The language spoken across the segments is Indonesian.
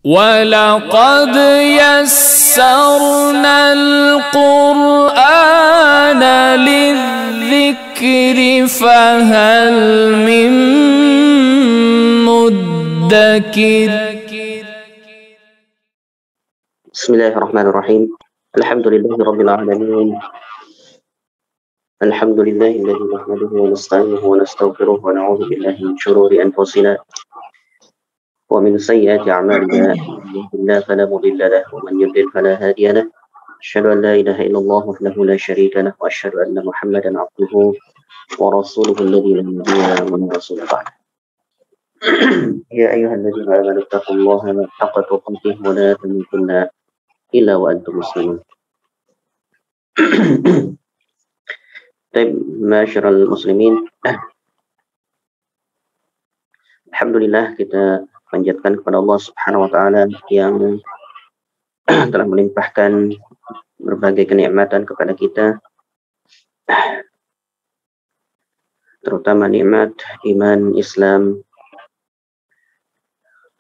وَلَقَدْ يَسَّرْنَا الْقُرْآنَ لِلذِّكْرِ فَهَلْ مِن مُّدَّكِرٍ. Bismillahirrahmanirrahim. Alhamdulillahirabbil alamin. Alhamdulillahilladzi nahmaduhu wa nasta'inuhu wa nastaghfiruh wa na'udzu billahi min shururi anfusina wa min sayyiati a'malina. Innahu fala mudilla lahu wa man yudlil fala hadiya lahu. Asyhadu an la ilaha illallah wahdahu la syarika lahu wa asyhadu anna Muhammadan 'abduhu wa rasuluhu alladzi la nabiyya min rasulih. Ya ayyuhalladzina amanu taqullaha haqqa tuqatih wa la tamutunna illa wa antum muslimun. Baik, masyarul muslimin. Alhamdulillah, kita panjatkan kepada Allah Subhanahu wa taala yang telah melimpahkan berbagai kenikmatan kepada kita, terutama nikmat iman Islam,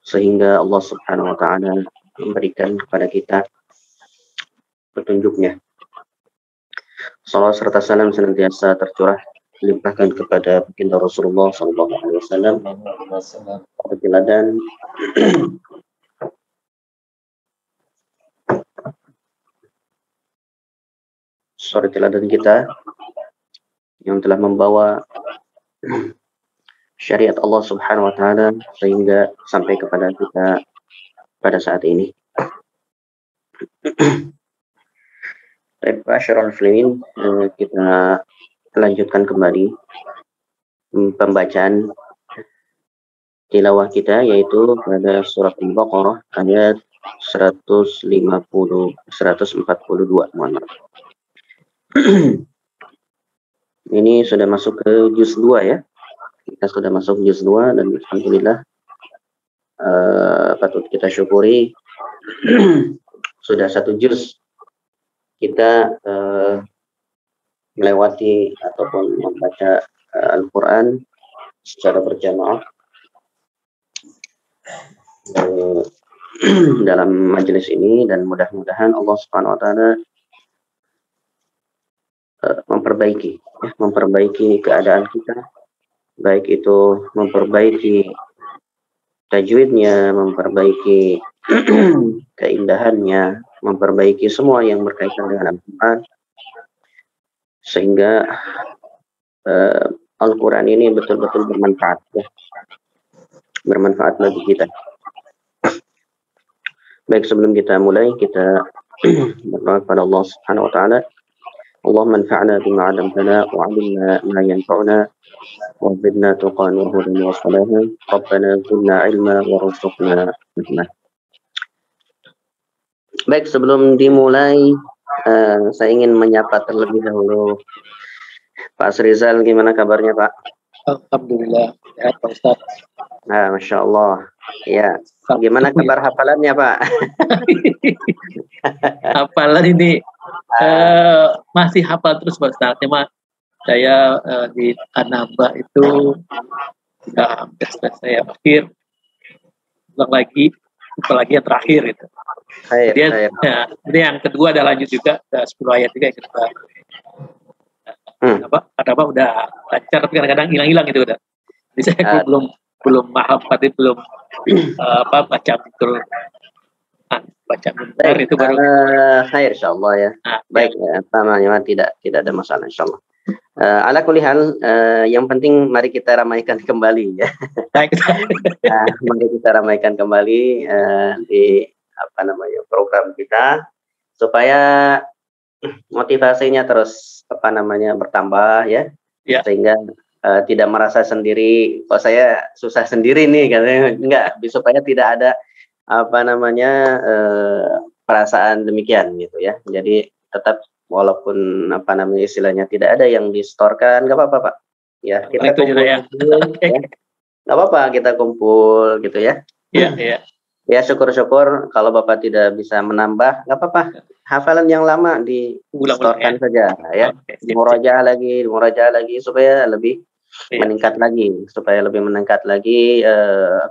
sehingga Allah Subhanahu wa taala memberikan kepada kita petunjuknya. Salawat serta salam senantiasa tercurah dilimpahkan kepada baginda Rasulullah SAW, teladan teladan kita yang telah membawa syariat Allah Subhanahu wa taala sehingga sampai kepada kita pada saat ini. Masyarul muslimin, kita lanjutkan kembali pembacaan tilawah kita, yaitu pada surat Al-Baqarah ayat 142. Ini sudah masuk ke juz 2 ya. Kita sudah masuk juz 2 dan alhamdulillah patut kita syukuri sudah satu juz kita melewati ataupun membaca Al-Quran secara berjamaah dalam majelis ini, dan mudah-mudahan Allah Subhanahu wa taala memperbaiki keadaan kita, baik itu memperbaiki tajwidnya, memperbaiki keindahannya, memperbaiki semua yang berkaitan dengan Al-Quran, sehingga Al-Quran ini betul-betul bermanfaat ya. Bermanfaat bagi kita. Baik, sebelum kita mulai, kita berdoa kepada Allah Subhanahu wa taala. Allahumma anfa'na bima 'allamtana wa 'allimna ma yanfa'una wa zidna tuqan wa hudan wa salahan. Rabbana zidna 'ilma warzuqna hikmah. Baik, sebelum dimulai saya ingin menyapa terlebih dahulu Pak Srizal. Gimana kabarnya, Pak? Alhamdulillah, sehat Pak Ustaz. Nah, Masya Allah. Ya, gimana kabar hafalannya, Pak? Hafalan ini masih hafal terus Pak Ustaz. Cuma saya di Anambas itu sudah hampir selesai akhir. Ulang lagi, apalagi yang terakhir itu. Kemudian ya, yang kedua ada lanjut juga, ada 10 ayat juga yang kedua. Apa udah lancar, tapi kadang-kadang hilang-hilang itu udah. Jadi saya belum hafal, belum baca betul. Baca benar itu baru. Khair insyaallah ya. Baik, ya, namanya tidak ada masalah insyaallah. Ala kulli hal, yang penting mari kita ramaikan kembali ya. Mari kita ramaikan kembali di program kita, supaya motivasinya terus bertambah ya. Sehingga tidak merasa sendiri, kok saya susah sendiri nih katanya. Enggak, supaya tidak ada perasaan demikian gitu ya. Jadi tetap, walaupun istilahnya tidak ada yang distorkan, nggak apa-apa Pak ya, kita kumpul ya. Nggak apa-apa, kita kumpul gitu ya. Iya. Ya, syukur-syukur kalau Bapak tidak bisa menambah, nggak apa-apa, hafalan yang lama distorkan saja ya. Dimurajaah lagi supaya lebih meningkat lagi, supaya lebih meningkat lagi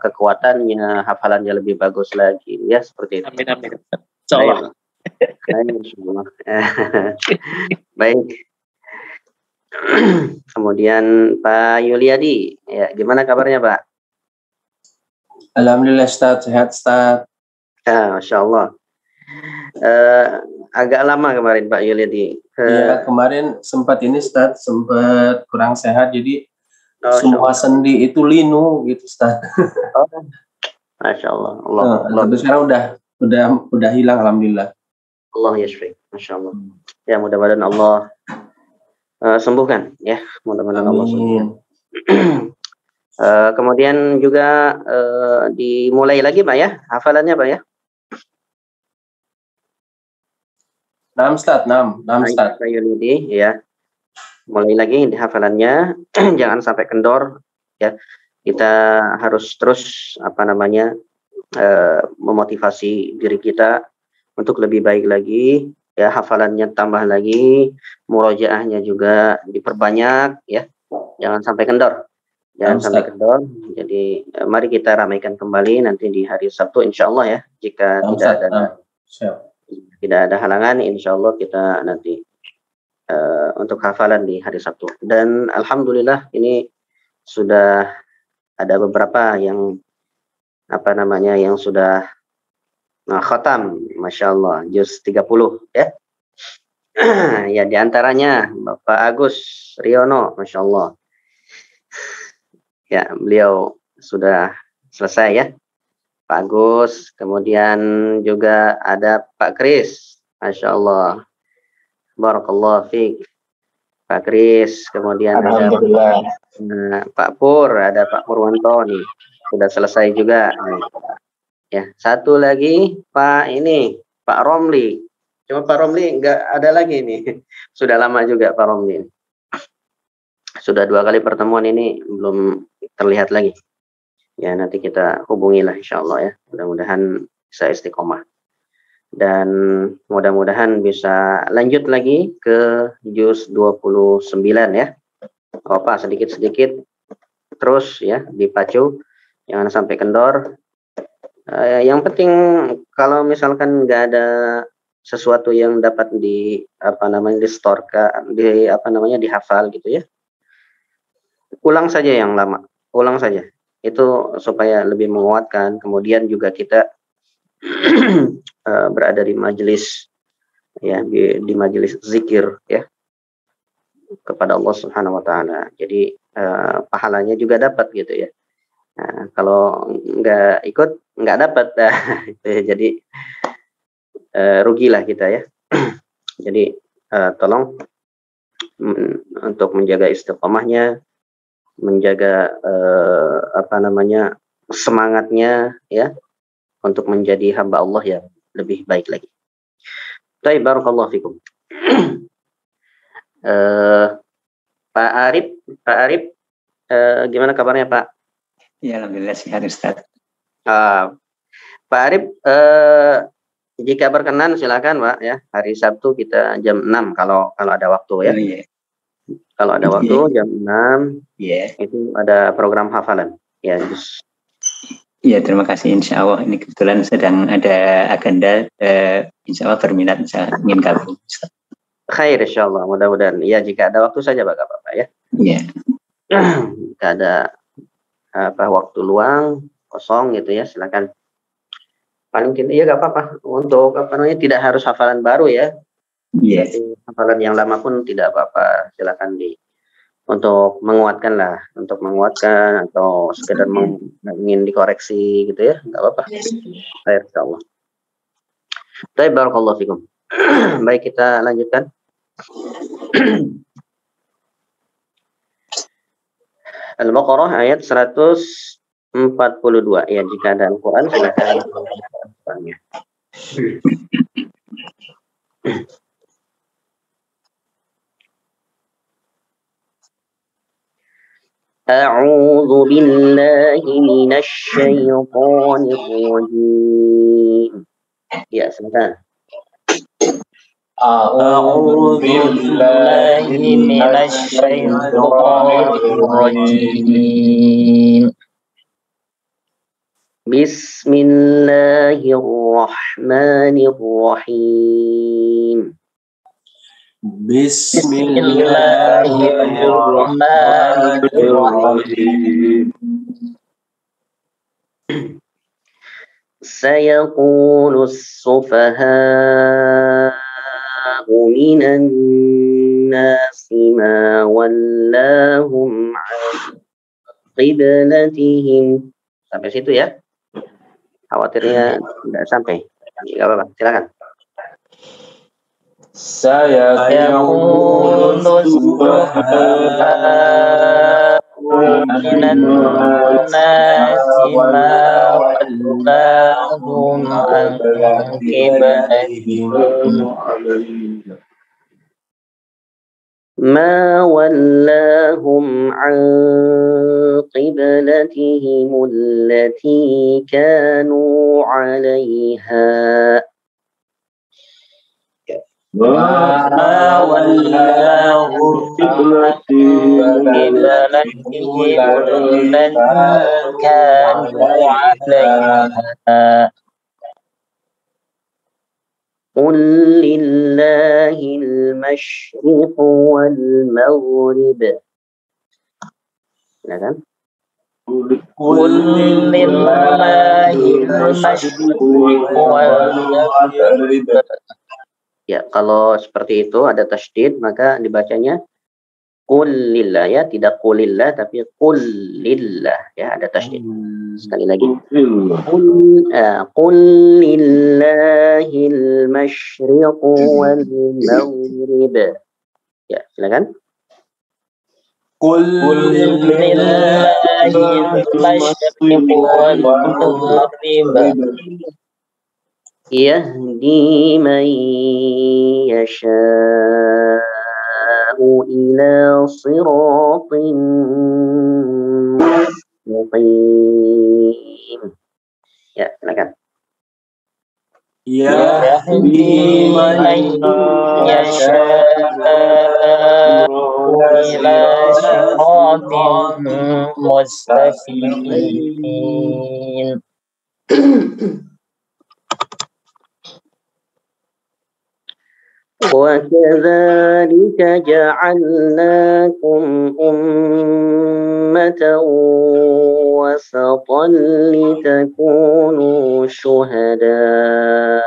kekuatannya, hafalannya lebih bagus lagi, ya seperti itu. Amin amin. Insyaallah. Baik. Kemudian Pak Yuliadi, ya gimana kabarnya Pak? Alhamdulillah Ustaz, sehat Ustaz. Ya, Masya Allah. Agak lama kemarin Pak Yuliadi. Ya, kemarin sempat ini Ustaz, sempat kurang sehat, jadi semua Allah. sendi itu linu gitu Ustaz. Oh, Masya Allah. Tapi sekarang udah hilang Alhamdulillah. Allah yashfi, Masya Allah. Ya mudah-mudahan Allah sembuhkan, ya mudah-mudahan Allah sembuhkan. Kemudian juga dimulai lagi Pak ya, hafalannya Pak ya. 6 Ustaz, 6 Ustaz. Ya. Mulai lagi di hafalannya, jangan sampai kendor ya. Kita harus terus memotivasi diri kita untuk lebih baik lagi ya, hafalannya tambah lagi, murojaahnya juga diperbanyak ya. Jangan sampai kendor. Jangan sampai kendor. Jadi mari kita ramaikan kembali nanti di hari Sabtu insyaallah ya. Jika tidak ada halangan, insya Allah kita nanti untuk hafalan di hari Sabtu. Dan alhamdulillah ini sudah ada beberapa yang yang sudah khatam, Masya Allah, juz 30 ya. Ya diantaranya Bapak Agus Riono, Masya Allah. Ya beliau sudah selesai ya, Pak Agus. Kemudian juga ada Pak Kris, Masya Allah, barakallah fiik Pak Kris. Kemudian ada Pak Pur, ada Pak Purwanto nih, sudah selesai juga. Ya, satu lagi Pak Romli. Cuma Pak Romli nggak ada lagi nih. Sudah lama juga Pak Romli. Sudah 2 kali pertemuan ini belum terlihat lagi. Ya nanti kita hubungilah insya Allah ya. Mudah-mudahan bisa istiqomah. Dan mudah-mudahan bisa lanjut lagi ke juz 29 ya. Pak sedikit-sedikit terus ya, dipacu, jangan sampai kendor. Yang penting kalau misalkan nggak ada sesuatu yang dapat dihafal gitu ya, ulang saja yang lama, ulang saja itu supaya lebih menguatkan. Kemudian juga kita berada di majelis ya, di majelis zikir ya kepada Allah Subhanahu wa taala. Jadi pahalanya juga dapat gitu ya. Nah, kalau nggak ikut nggak dapat, jadi rugilah kita ya. Jadi tolong untuk menjaga istiqomahnya, menjaga semangatnya ya, untuk menjadi hamba Allah yang lebih baik lagi. Baik, barakallahu fikum. Pak Arif, gimana kabarnya Pak? Ya, alhamdulillah sehat Ustaz. Pak Arif, jika berkenan silakan Pak ya, hari Sabtu kita jam 6 kalau ada waktu ya. Oh, yeah. Kalau ada waktu jam 6 itu ada program hafalan ya. Ya, terima kasih, insya Allah. Ini kebetulan sedang ada agenda, insya Allah berminat, ingin gabung. Khair, insya Allah, mudah-mudahan. Ya, jika ada waktu saja Bapak ya. Iya. Jika ada waktu luang, kosong gitu ya, silakan. Paling tidak ya nggak apa-apa. Untuk tidak harus hafalan baru ya. Iya. Hafalan yang lama pun tidak apa-apa. Silakan untuk menguatkan lah, untuk menguatkan atau sekedar ingin dikoreksi gitu ya, nggak apa-apa. Baik, insyaallah. Baik, barakallahu fikum. Baik, kita lanjutkan. Al-Baqarah ayat 142. Ya, jika ada Al-Quran silakan. A'udzu billahi minasy syaithanir rajim. Ya, sebentar. أعوذ بالله من الشيطان الرجيم بسم الله الرحمن الرحيم بسم الله الرحمن الرحيم سيقول السفهاء من الناس ما ولاهم عن قبلتهم. Sampai situ ya. Khawatirnya tidak sampai. Tidak apa-apa, silakan. سيقول السفهاء من الناس ما ولاهم عن قبلتهم التي كانوا عليها ما ولاهم قبلتهم التي كانوا عليها قل لله المشرق والمغرب. Silakan. قل لله المشرق والمغرب. Ya, kalau seperti itu ada tasydid maka dibacanya qul lillah ya, tidak qulillah tapi qul lillah ya, ada tasydid. Sekali lagi. Qul lillahil masyriq wal maghrib. Ya, silakan. قل لله المشرق والمغرب يهدي من يشاء إلى صراط مستقيم. Ya, silakan. يهدي من يشاء إلى صراط مستقيم. وكذلك جعلناكم أمة وسطا لتكونوا شهداء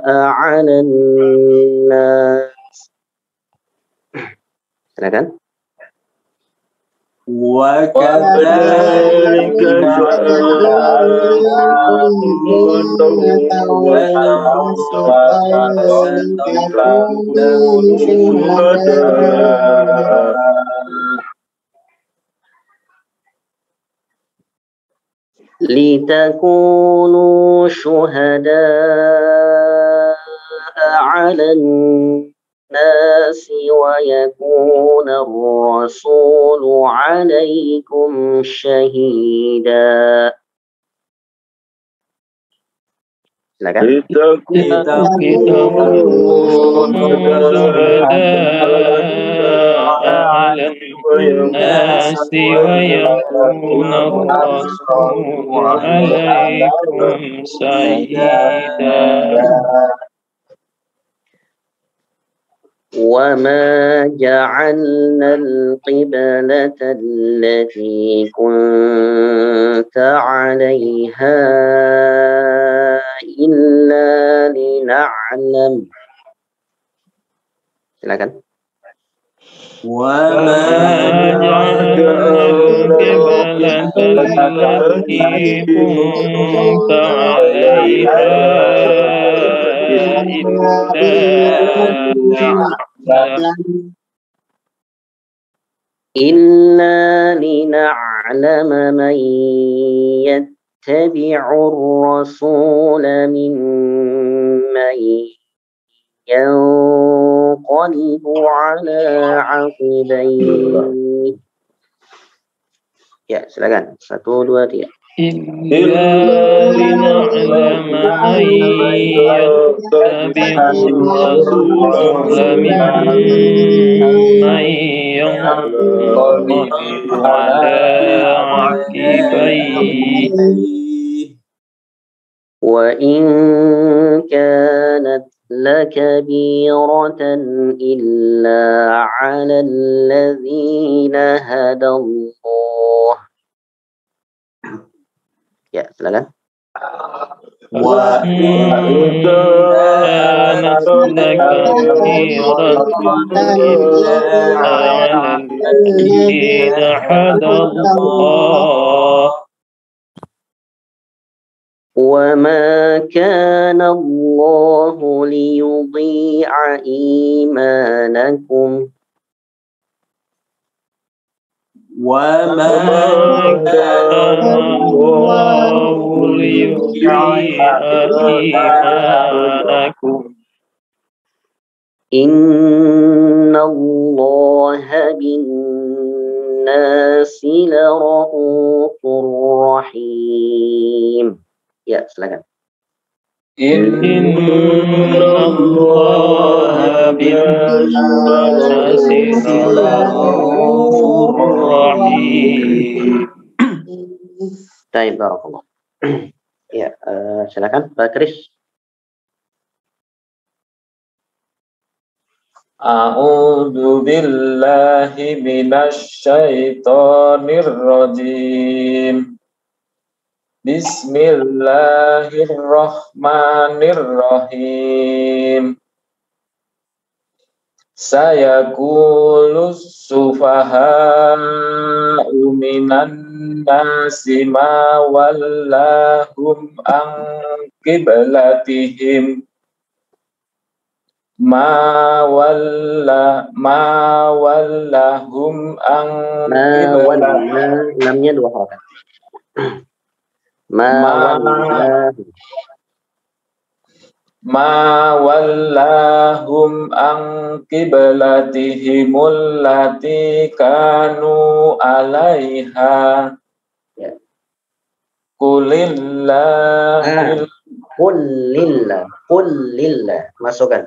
على الناس. Silakan. وكذلك لتكونوا شهداء على الناس ويكون الرسول عليكم شهيدا. Silakan. على الناس ويكون الرسول عليكم شهيدا. وما جعلنا القبلة التي كنت عليها إلا لنعلم. Silakan. وما جعلنا القبلة التي كنت عليها إلا لنعلم من يتبع الرسول ممن ينقلب على عقبيه. Ya, silakan. 1, 2, 3. إلا لنعلم ومن يتبع الرسول ممن ينقلب على عقبيه وإن كانت لكبيرة إلا على الذين هدى الله. Ya, silakan. وإن كانت لكبيرة إلا على الذين هدى الله وما كان الله ليضيع إيمانكم وما كان الله ليضيع إيمانكم إن الله بالناس لرؤوف رحيم. Ya, silakan. إن الله بالناس لرؤوف رحيم. Baik, barakallah. Ya, silakan Pak Kris. A'udzu billahi minasy syaithanir rajim. Bismillahirrahmanirrahim. Sayaqulus sufaha'u minan nasi ma wallahum an qiblatihim ma wallahum an qiblatihim lamnya dua harakat. Ma wallahum an qiblatihimul lati kanu alaiha. Qulillah masukkan.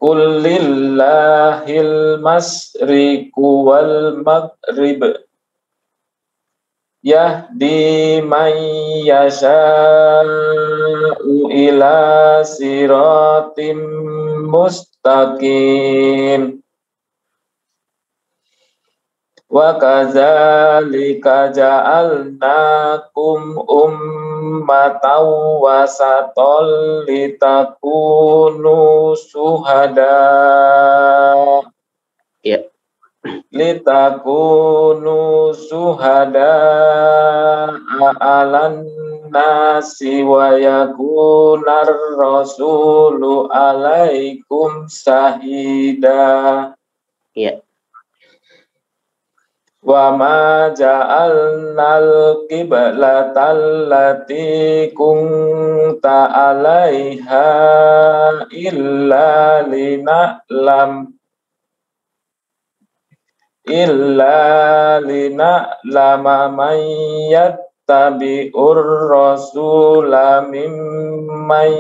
Qulillahil masriqu wal maghrib yahdi man yasha'u ila siratim mustaqim wa kadzalika ja'alnakum ummatan wasatan litakunu syuhada litakunu syuhada alan nasi wa yakunar rasulu alaikum syahida. Wa ma ja'alnal qiblatal lati kunta 'alaiha illa lina'lama man yattabi'ur rasula mimman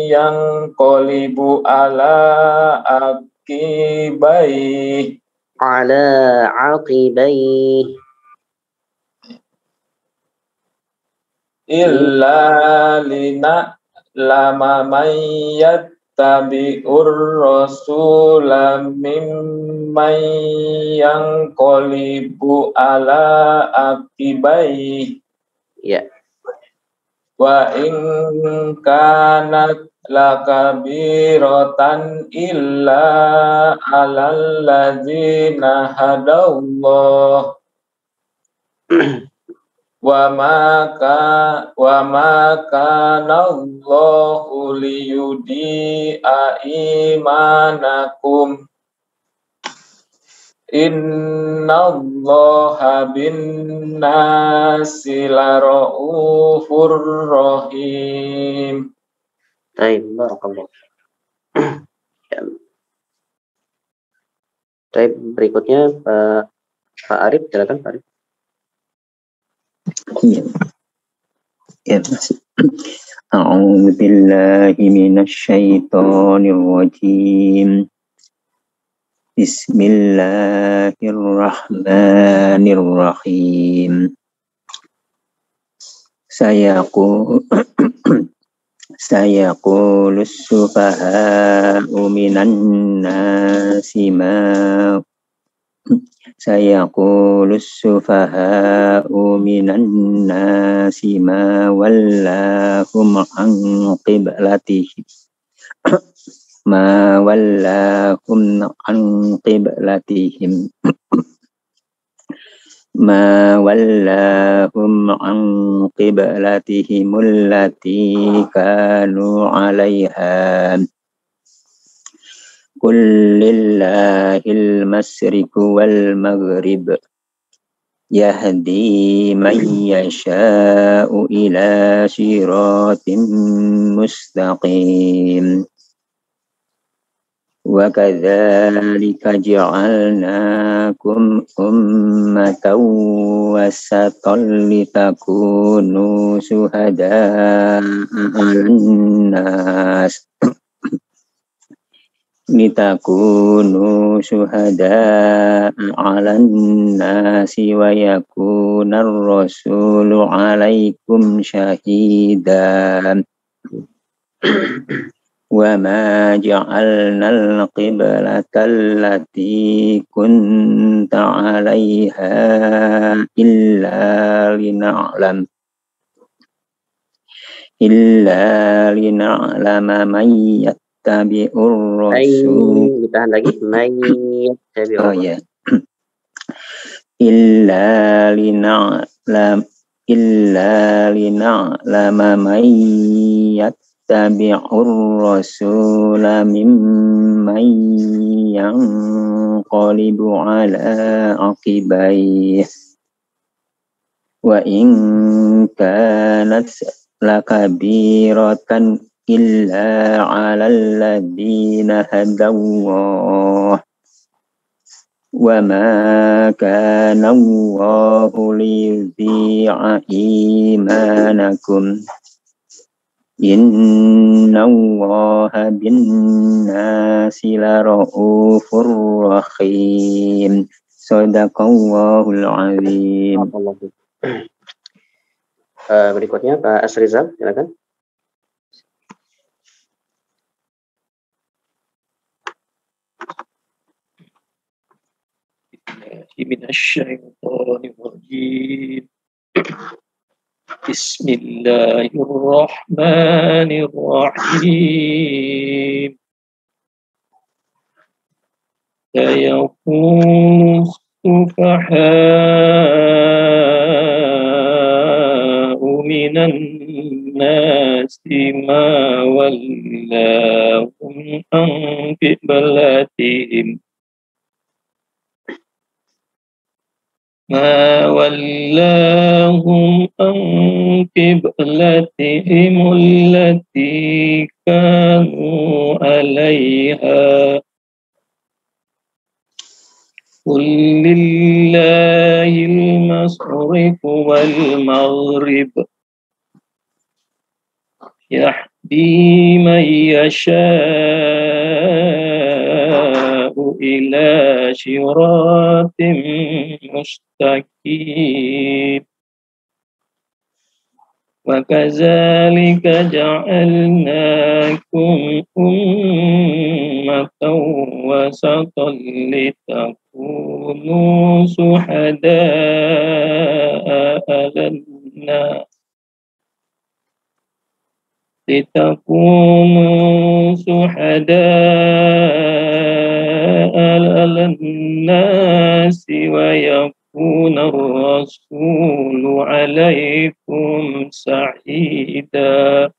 yanqalibu ala aqibayhi illa lina'lama man yattabi'ur rasula mimman yanqalibu ala aqibayhi. Wa in kanat lakabiratan illa alal ladzina hadallah wa ma kana Allahu liyudi'a imanakum innallaha bin-nasi lara'ufur rahim. Baik, barakallah. Baik, berikutnya Pak Arif, silakan Pak Arif. Iya. أعوذ بالله من الشيطان الرجيم بسم الله الرحمن الرحيم سيقول السفهاء من الناس ما ولاهم عن قبلتهم التي كانوا عليها قل لله المشرق والمغرب يهدي من يشاء إلى صراط مستقيم وكذلك جعلناكم أمة وسطا لتكونوا شهداء على الناس ويكون الرسول عليكم شهيدا وما جعلنا القبلة التي كنت عليها إلا لنعلم من يتبع الرسول إلا لنعلم من يتبع الرسول ممن ينقلب على عقبيه وإن كانت لكبيرة إلا على الذين هدى الله وما كان الله ليضيع إيمانكم إن الله بالناس لرؤوف رحيم صدق الله العظيم. Berikutnya Pak Asrizal, silakan. Bismillahirrahmanirrahim. Bismillahirrahmanirrahim. Sayaqulu sufaha'u minan nasi ma wallahum an qiblatihim ما ولاهم عن قبلتهم التي كانوا عليها قل لله المشرق والمغرب يهدي من يشاء إلى صراط مستقيم وكذلك جعلناكم أمة وسطا لتكونوا شهداء على الناس ويكون الرسول عليكم شهيدا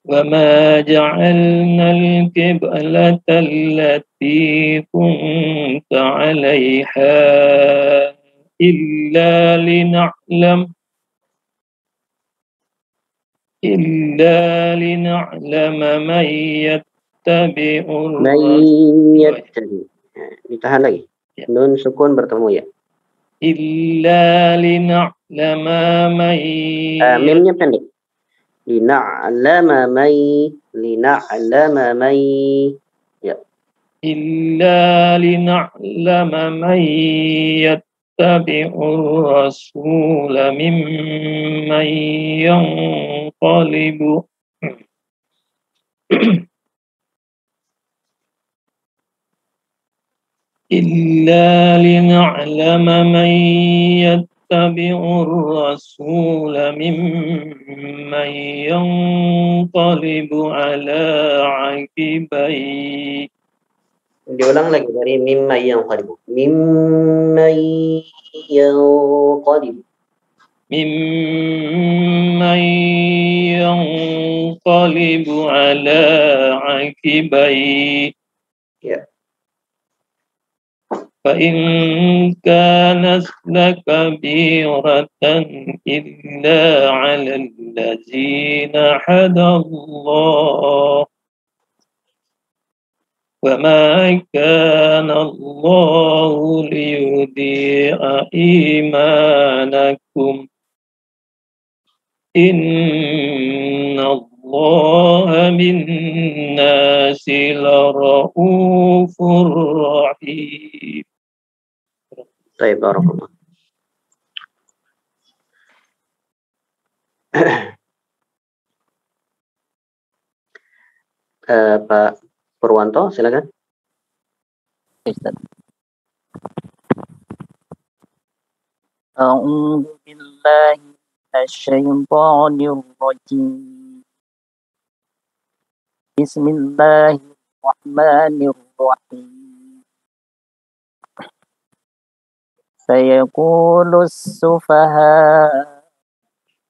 وما جعلنا القبلة التي كنت عليها إلا لنعلم من يتبع Ditahan lagi. Nun sukun bertemu ya. illa lina'lama man mimnya pendek. Lina'lama man ya. Illa lina'lama man yattabi'ur rasula mimman yanqalibu إلا لنعلم من يتبع الرسول ممن ينقلب على عقبيه. Diulang lagi dari mimman yanqalibu. Mimman yanqalibu. ممن ينقلب على عقبيه. Ya. فإن كانت لكبيرة إلا على الذين هدى الله وما كان الله ليضيع إيمانكم إن الله بالناس لرؤوف رحيم. Baik, barakallah. Pak Purwanto, silakan. أعوذ بالله من الشيطان الرجيم بسم الله الرحمن الرحيم سيقول السفهاء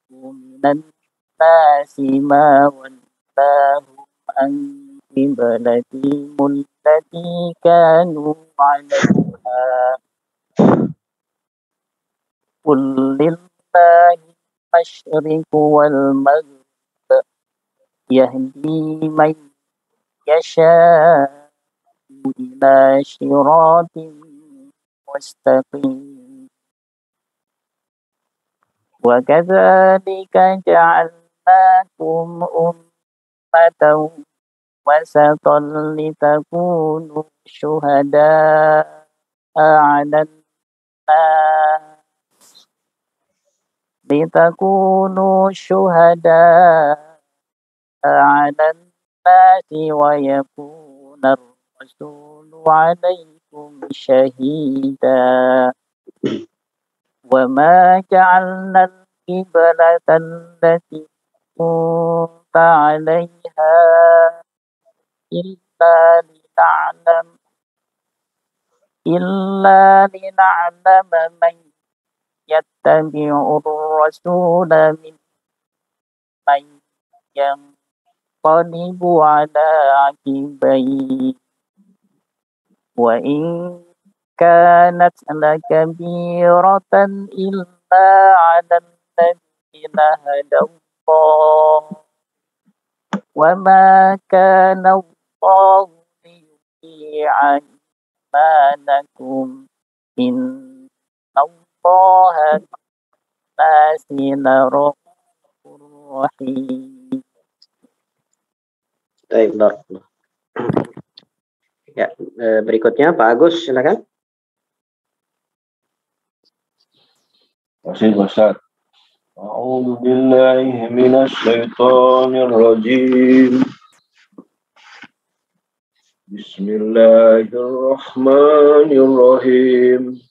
من الناس ما ولاهم عن قبلتهم التي كانوا عليها قل لله المشرق والمغرب يهدي من يشاء إلى صراط مستقيم وكذلك جعلناكم أمة وسطا لتكونوا شهداء على الناس ويكون الرسول عليكم شهيدا وما جعلنا القبلة التي كنت عليها إلا لنعلم من يتبع الرسول ممن ينقلب على عقبيه وإن كانت لكبيرة إلا على الذين هدى الله وما كان الله ليضيع إيمانكم إن الله بالناس لرؤوف رحيم. Baik, barakallah. Ya, berikutnya Pak Agus, silakan. Terima kasih, Ustaz. A'udzu billahi minasy syaithanir rajim. Bismillahirrahmanirrahim.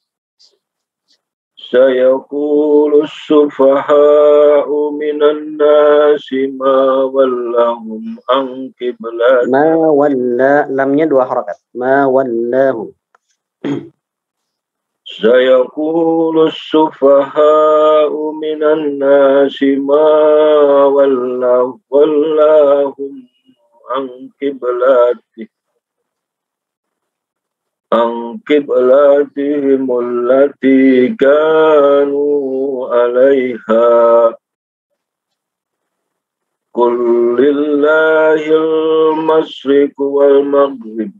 Sayaqulu as-sufaha'u minan nasi ma wallahum an qiblat. Ma walla, lamnya 2 harakat. Ma wallahu. Sayaqulu as-sufaha'u minan nasi ma wallahum an qiblatihim allati kanu 'alaiha qul lillahil masyriq wal maghrib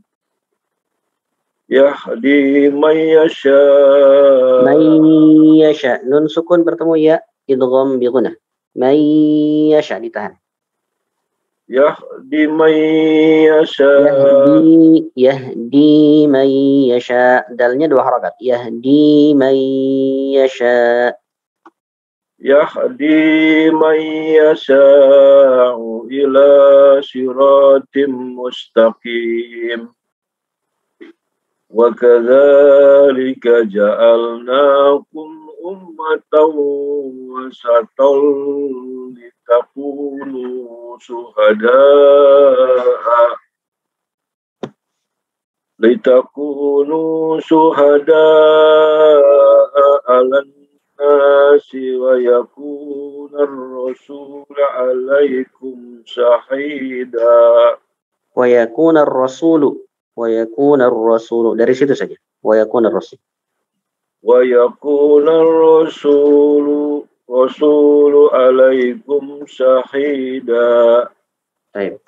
Yahdi man yasha. Man yasha. Nun sukun bertemu ya. Idgham bi gunnah. Man yasha ditahan. Yahdi man yasha. Yahdi man yasha. Dalnya 2 harakat. Yahdi man yasha. Yahdi man yasha'u ila siratim mustaqim. Wa kadzalika ja'alnakum ummatan wasatan litakunu shuhada'a 'alan nasi wa yakuna ar-rasul 'alaikum shahida. Wa yakuna ar-rasulu. Wa yakuna ar-rasulu. Dari situ saja. Wa yakuna ar-rasul. Wa yakuna ar-rasulu 'alaikum shahida. Baik.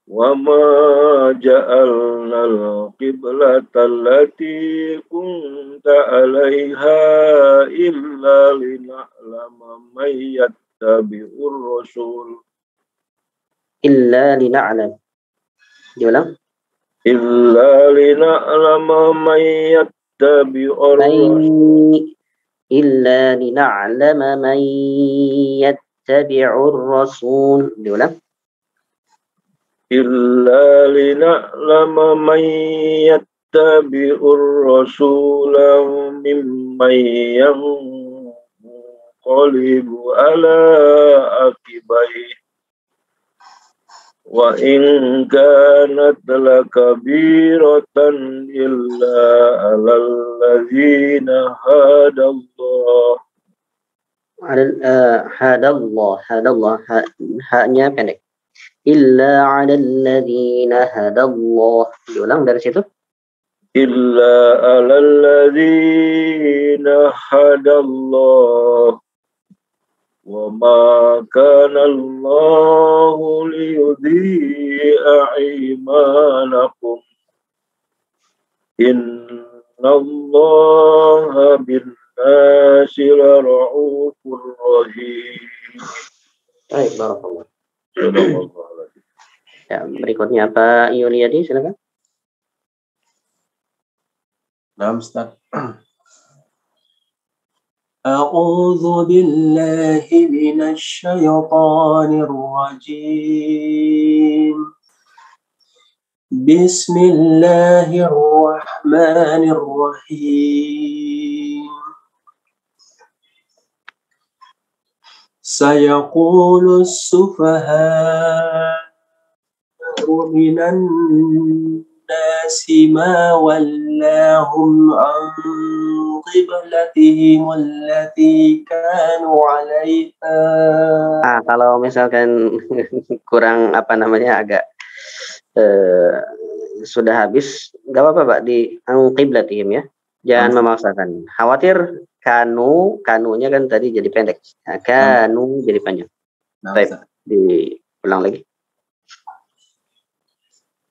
Wa ma ja'alna al-qiblata allati kunta 'alaiha illa lina'lama man yattabi'ur rasul. Illa lina'lam. Diulang. Illa lina'lama man yattabi'ur rasul. Illa lina'lama man yattabi'ur rasul. Diulang. Illa lina'lama man yattabi'ur rasula mimman yanqalibu ala aqibai. Wa in kanat lakabiratan illa alal ladzina hadallah. Hadallah. Ha-nya pendek. Illa 'alal ladzina hadallah. Diulang dari situ. Illa 'alal ladzina hadallah. Wa ma kana Allahu liyudhi'a imanakum. Innallaha bin-nasi lara'ufur rahim. Baik, barakallah. Ya, berikutnya Pak Yuliadi, silakan. Nah, Ustaz. A'udzu billahi minasy syaithanir rajim. Bismillahirrahmanirrahim. Sayaqulu as-sufaha'u minan nasi ma wallahum an qiblatihim allati kanu 'alaiha. Kalau misalkan kurang agak sudah habis, nggak apa-apa Pak, di an qiblatihim ya. Jangan memaksakan. Khawatir kanunya kan tadi jadi pendek. Kanu jadi panjang. Baik, diulang lagi.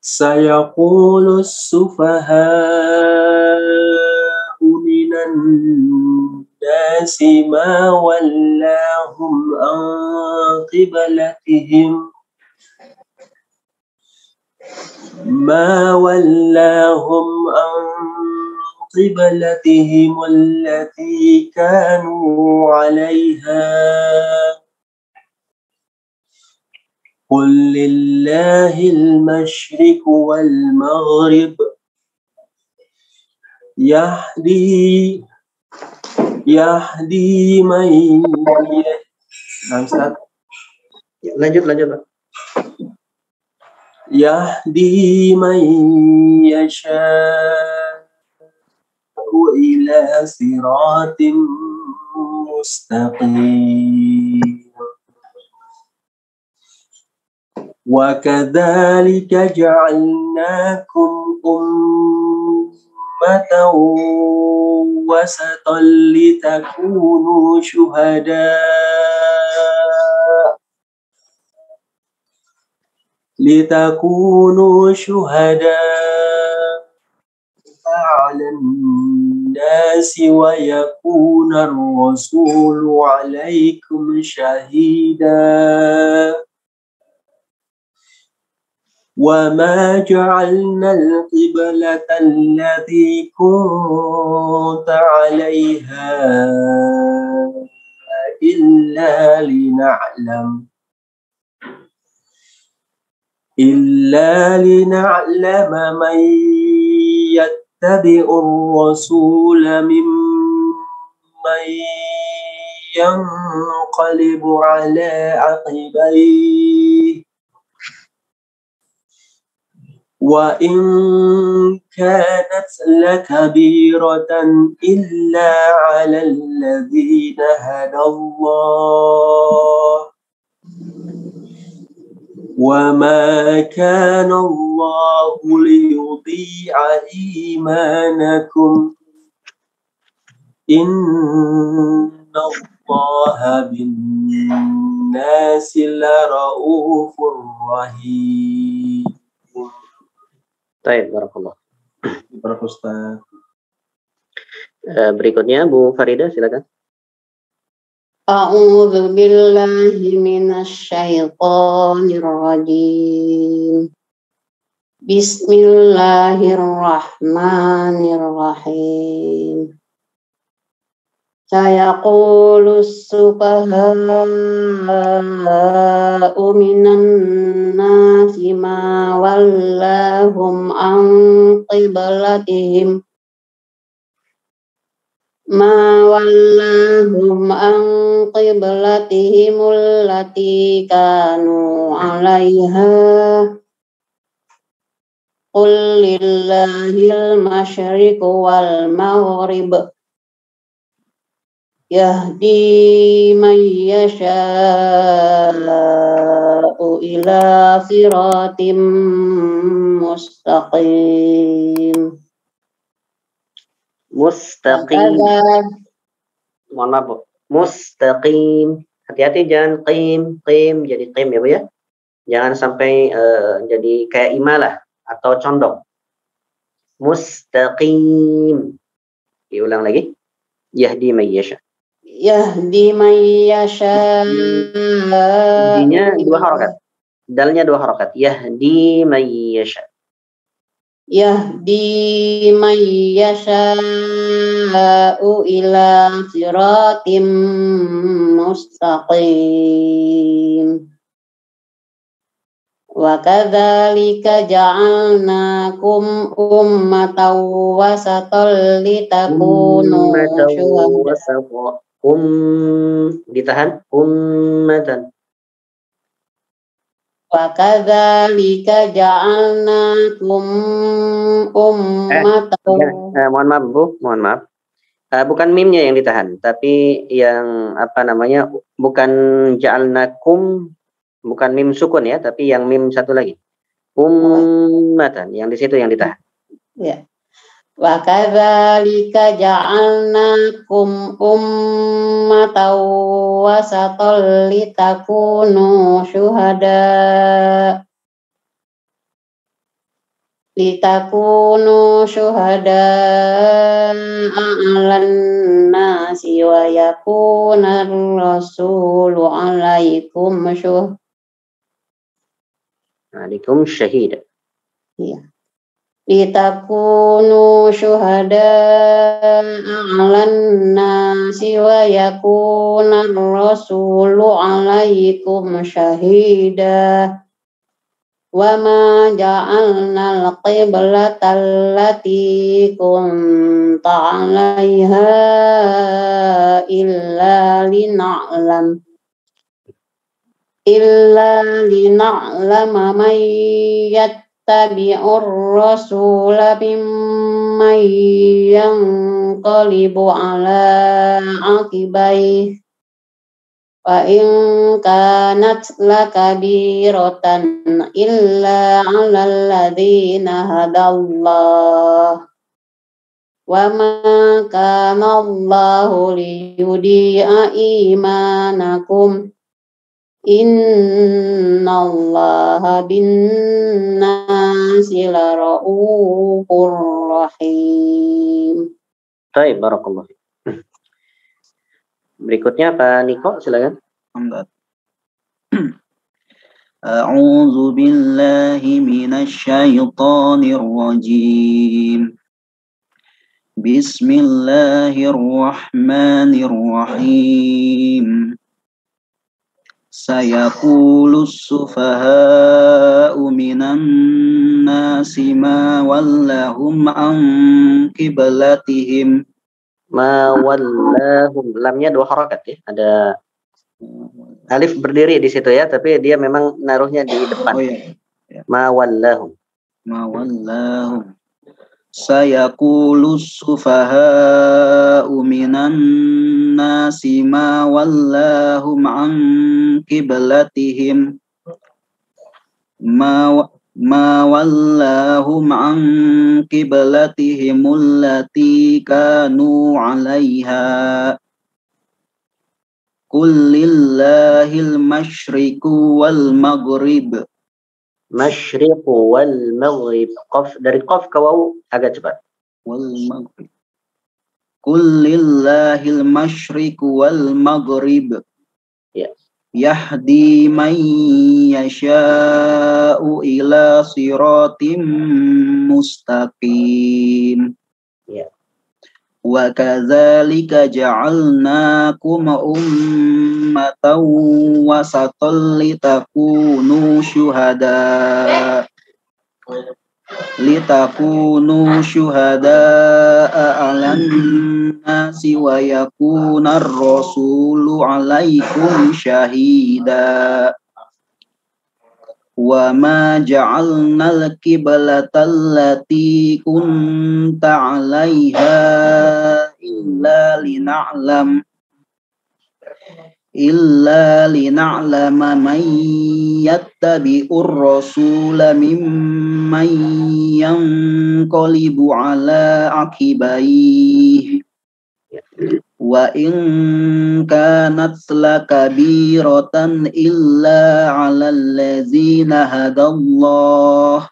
Sayaqulu as-sufaha'u minan nasi ma wallahum an qiblatihim قبلتهم التي كانوا عليها قل لله المشرق والمغرب يهدي من lanjut Pak. يهدي من يشاء إلى صراط مستقيم وكذلك جعلناكم أمة وسطا لتكونوا شهداء على الناس ويكون الرسول عليكم شهيدا وما جعلنا القبلة التي كنت عليها إلا لنعلم من يتبع الرسول ممن ينقلب على عقبيه وإن كانت لكبيرة إلا على الذين هدى الله وما كان الله ليضيع إيمانكم إن الله بالناس لرؤوف رحيم. Baik, barakallah. Ustaz. Berikutnya Bu Farida, silakan. A'udzu billahi minasy syaithanir rajim. Bismillahirrahmanirrahim. Sayaqulu as-sufaha'u minan nasi ma wallahum an qiblatihim allati kanu 'alaiha qul lillahil masyriqu wal maghrib yahdi man yasha'u ila siratim mustaqim. Mohon maaf Bu. Mustaqim. Hati-hati jangan qim jadi qim ya Bu ya. Jangan sampai jadi kayak imalah atau condong. Mustaqim. Diulang lagi. Yahdi man yasha. Yahdi man yasha. Yahdinya 2 harakat. Dalnya 2 harakat. Yahdi man yasha. Yahdi man yasha'u ila siratim mustaqim. Wa kadzalika ja'alnakum ummatan wasatan litakunu ditahan ummatan. Wa kadzalika ja'alnakum ummatan. Mohon maaf Bu, mohon maaf. Bukan mimnya yang ditahan, tapi yang apa namanya? Bukan ja'alnakum, bukan mim sukun ya, tapi yang mim satu lagi. Ummatan, yang di situ yang ditahan. Ya. Wa kadzalika ja'alnakum ummatan wasatan litakunu syuhada 'alan nasi wa yakuna rasulu 'alaikum syahida. Iya. Litakunu syuhada 'alan nasi wa yakuna rasulu 'alaikum syahida. Wa ma ja'alna al-qiblata allati kunta 'alaiha illa lina'lama man yattabi'ur rasula mimman yanqalibu 'ala 'aqibayhi. Wa in kanat lakabiratan illa 'alal ladzina hadallah wa ma kana Allahu liyudi'a imanakum innallaha binnasi nasi laraufur rahim. Baik, barakallah. Berikutnya Pak Niko, silakan. A'udzu billahi minasy syaithanir rajim. Bismillahirrahmanirrahim. Sayaqulus sufaha'u minan nasi ma wallahum an qiblatihim. Ma wallahum, lamnya 2 harakat ya. Ada alif berdiri di situ ya, tapi dia memang naruhnya di depan. Oh iya. Ma wallahum. Ma wallahum. Sayaqulus sufaha'u minan nasi ma wallahum an qiblatihim. Ma wallahum an qiblatihim allati kanu 'alaiha. Qul lillahil masyriqu wal maghrib. Masyriqu wal maghrib. Qaf, dari qaf ke waw agak cepat. Wal maghrib. Qul lillahil masyriqu wal maghrib. Ya. Yahdi man yasha'u ila siratim mustaqim. Ya. Wa kadzalika ja'alnakum ummatan wasatan litakunu syuhada'a 'alan nasi wa yakunar rasulu 'alaikum syahida. Wa ma ja'alnal qiblatal lati kunta 'alaiha illa lina'lama man yattabi'ur rasula mimman yanqalibu 'ala 'aqibayhi. Wa in kanat lakabiratan illa 'alal ladzina hadallah.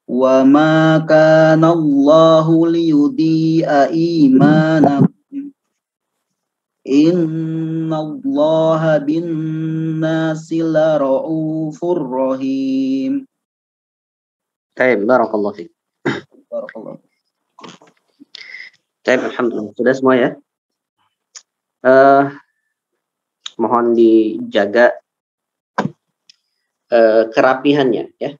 Wa ma kana Allahu liyudhi'a imanakum. Innallaha bin nasi laraufur rahim. Baik, barakallahu fiik. Barakallahu. Baik, alhamdulillah. Sudah semua ya? Mohon dijaga kerapihannya ya.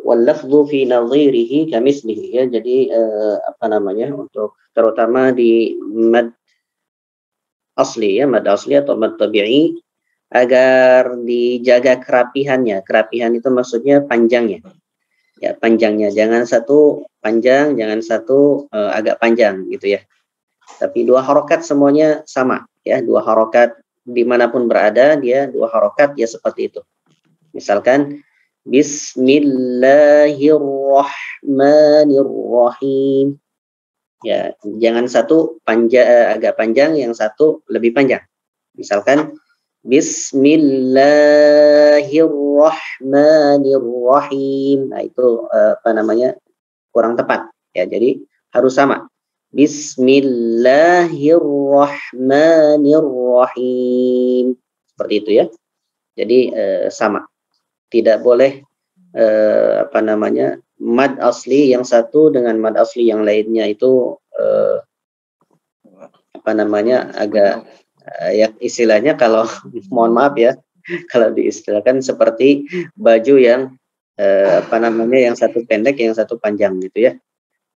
Wal lafdhu fi nadhirihi kamitslihi ya. Jadi untuk terutama di mad asli ya, mad asli atau mad tabi'i, agar dijaga kerapihannya. Kerapihan itu maksudnya panjangnya. Ya, panjangnya. Jangan satu panjang, jangan satu agak panjang gitu ya. Tapi 2 harokat semuanya sama ya. 2 harokat dimanapun berada, dia 2 harokat ya seperti itu. Misalkan Bismillahirrahmanirrahim. Ya, jangan satu agak panjang, yang satu lebih panjang. Misalkan Bismillahirrahmanirrahim. Nah, itu kurang tepat ya. Jadi harus sama. Bismillahirrahmanirrahim. Seperti itu ya. Jadi sama. Tidak boleh mad asli yang satu dengan mad asli yang lainnya itu agak ya istilahnya kalau mohon maaf ya, kalau diistilahkan seperti baju yang yang satu pendek yang satu panjang gitu ya.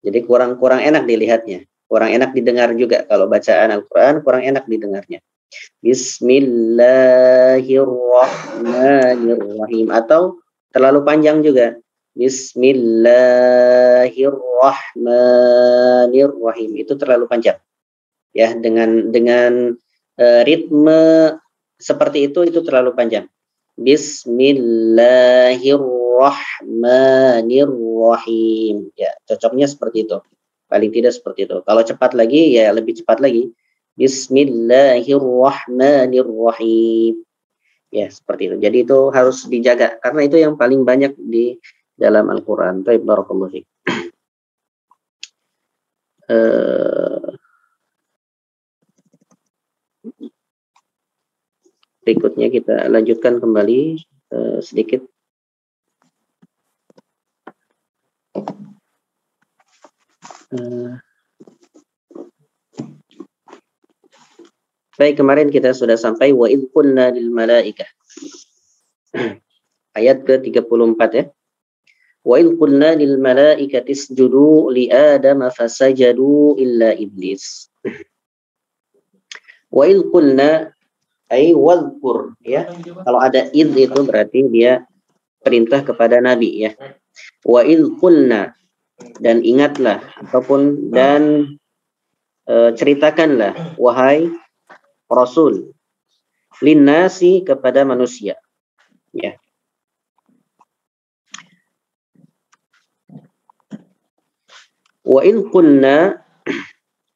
Jadi kurang enak dilihatnya, kurang enak didengar juga. Kalau bacaan Al-Qur'an kurang enak didengarnya. Bismillahirrahmanirrahim, atau terlalu panjang juga. Bismillahirrahmanirrahim, itu terlalu panjang. Ya, dengan ritme seperti itu terlalu panjang. Bismillahirrahmanirrahim. Ya, cocoknya seperti itu. Paling tidak seperti itu. Kalau cepat lagi ya lebih cepat lagi. Bismillahirrahmanirrahim. Ya, seperti itu. Jadi itu harus dijaga karena itu yang paling banyak di dalam Al-Qur'an. Baik, barakallahu fiik. Berikutnya kita lanjutkan kembali sedikit. Baik, kemarin kita sudah sampai wa idh qulna lil malaikah. Ayat ke-34 ya. Wa idh qulna lil malaikati isjudu li Adama fasajadu illa iblis. Wa idh qulna ay wadhkur ya. Kalau ada idh itu berarti dia perintah kepada nabi ya. Wa idh qulna, dan ingatlah ataupun dan ceritakanlah wahai Rasul linnasi, kepada manusia ya. Wa in qulna